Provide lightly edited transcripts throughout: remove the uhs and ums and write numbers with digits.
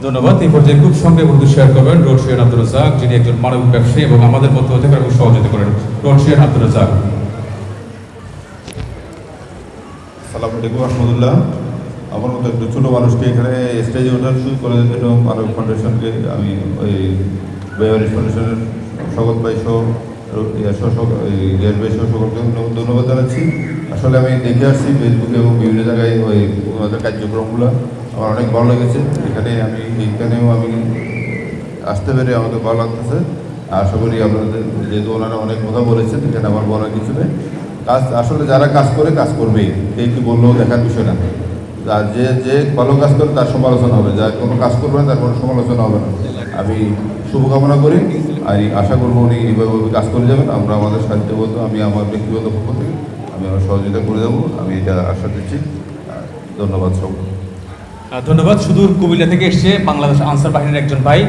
ধন্যবাদ। এই পর্যায়ে খুব সঙ্গে বন্ধু শেয়ার করবেন রোড শেয়ার আব্দুল রাজ্জাক, যিনি একজন মানবিক ব্যবসায়ী এবং আমাদের মধ্যে অধিকার সহযোগিতা করেন। রোড শেয়ার আব্দুল রাজ্জাক। আসসালামু আলাইকুম রহমতুল্লাহ। আমার মতো একটু ছোটো মানুষকে এখানে স্টেজে ওঠার সুযোগ করে দেওয়ার জন্য মানবিক ফাউন্ডেশনকে আমি ওই বেয়ারিশ ফাউন্ডেশনের স্বাগত ভাই সহ রিয়াজ ভাই সহ সকলকে ধন্যবাদ জানাচ্ছি। আসলে আমি দেখে আসছি ফেসবুকে এবং বিভিন্ন জায়গায় ওই ওনাদের কার্যক্রমগুলো আমার অনেক ভালো লেগেছে। এখানেও আমি আসতে পেরে আমাকে ভালো লাগতেছে। আশা করি আপনাদের যেহেতু ওনারা অনেক কথা বলেছেন, এখানে আমার বলার কিছু নেই। কাজ আসলে যারা কাজ করে কাজ করবেই, কে কী বললেও দেখার বিষয় না। আর যে ভালো কাজ করে তার সমালোচনা হবে, যার কোনো কাজ করবে না তার কোনো সমালোচনা হবে না। আমি শুভকামনা করি আর আশা করবো উনি এইভাবে কাজ করে যাবেন। আমরা আমাদের সাহিত্যগত, আমি আমার ব্যক্তিগত পক্ষ থেকে আমি আমার সহযোগিতা করে যাবো, আমি এটা আশা দিচ্ছি। ধন্যবাদ সব। ধন্যবাদ। সুদূর কুমিল্লা থেকে এসছে বাংলাদেশ আনসার বাহিনীর একজন ভাই,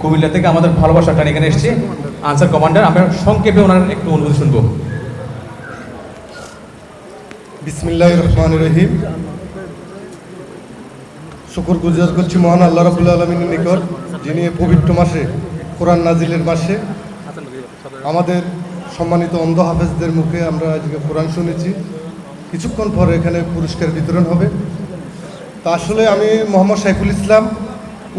কুমিল্লা থেকে আমাদের ভালোবাসাটা এখানে এসছে আনসার কমান্ডার। আমরা সংক্ষেপে ওনার একটু অনুভূতি শুনবো। বিসমিল্লাহির রহমানির রহিম। শুকর গুজার করছি মহান আল্লাহ রাব্বুল আলামিনের নিকট, যিনি পবিত্র মাসে কোরআন নাজিলের মাসে আমাদের সম্মানিত অন্ধ হাফেজদের মুখে আমরা আজকে কোরআন শুনেছি। কিছুক্ষণ পরে এখানে পুরস্কার বিতরণ হবে। তা আসলে আমি মোহাম্মদ সাইফুল ইসলাম,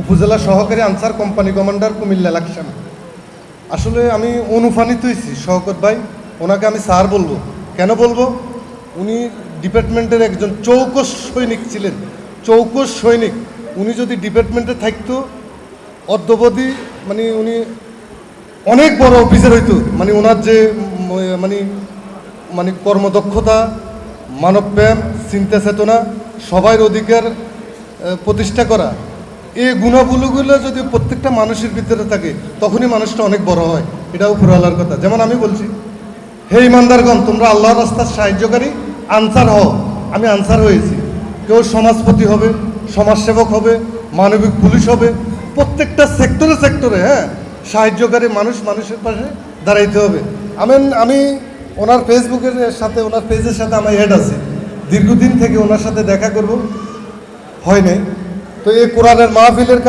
উপজেলা সহকারী answer company commander, Comilla Laksam. আসলে আমি অনুপ্রাণিত হয়েছি শওকত ভাই, ওনাকে আমি স্যার বলবো। কেন বলবো? উনি ডিপার্টমেন্টের একজন চৌকস সৈনিক ছিলেন, চৌকস সৈনিক। উনি যদি ডিপার্টমেন্টে থাকতো অদ্যবধি মানে উনি অনেক বড় অফিসার হইতো। মানে ওনার যে মানে মানে কর্মদক্ষতা, মানবপ্রেম, চিন্তা চেতনা, সবার অধিকার প্রতিষ্ঠা করা, এই গুণাবলীগুলো যদি প্রত্যেকটা মানুষের ভিতরে থাকে তখনই মানুষটা অনেক বড় হয়। এটা উপরওয়ালার কথা। যেমন আমি বলছি, হে ইমানদারগণ, তোমরা আল্লাহর রাস্তার সাহায্যকারী আনসার হও। আমি আনসার হয়েছি। কেউ সমাজপতি হবে, সমাজসেবক হবে, মানবিক পুলিশ হবে, প্রত্যেকটা সেক্টরে সেক্টরে সাহায্যকারী মানুষ মানুষের পাশে দাঁড়াইতে হবে। আমি ওনার ফেসবুকের সাথে, ওনার পেজের সাথে আমার অ্যাড আছে। দীর্ঘদিন থেকে ওনার সাথে দেখা করব, হয় নাই। তো এই কোরআনের মাহফিলের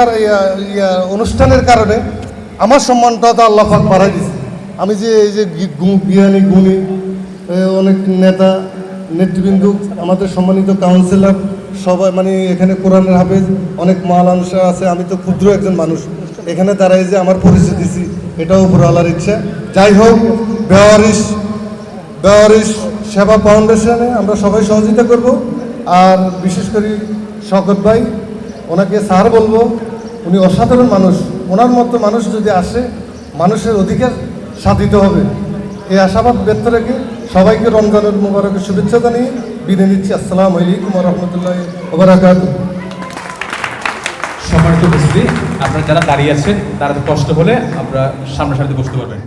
অনুষ্ঠানের কারণে আমার সম্মানটা তো আল্লাহ পাক বাড়াই দিয়েছে। আমি যে এই যে জ্ঞানী গুণী অনেক নেতা নেতৃবৃন্দ, আমাদের সম্মানিত কাউন্সিলর সবাই, মানে এখানে কোরআনের হাফেজ অনেক মালাংশা আছে। আমি তো ক্ষুদ্র একজন মানুষ, এখানে দাঁড়াই যে আমার পরিচয় দিছি, এটাও উপরওয়ালার ইচ্ছা। যাই হোক, বেওয়ারিশ সেবা ফাউন্ডেশনে আমরা সবাই সহযোগিতা করব। আর বিশেষ করে শওকত ভাই, ওনাকে স্যার বলবো। উনি অসাধারণ মানুষ। ওনার মতো মানুষ যদি আসে, মানুষের অধিকার সাধিত হবে, এই আশাবাদ ব্যক্ত রেখে সবাইকে রমজানের মুবারকের শুভেচ্ছা জানিয়ে বিদায় নিচ্ছি। আসসালামু আলাইকুম ওয়া রাহমাতুল্লাহি ওয়া বারাকাতুহু। সম্মানিত উপস্থিতি, আপনারা যারা দাঁড়িয়ে আছেন তারা কষ্ট হলে আমরা সামনাসামনি বসতে পারবেন।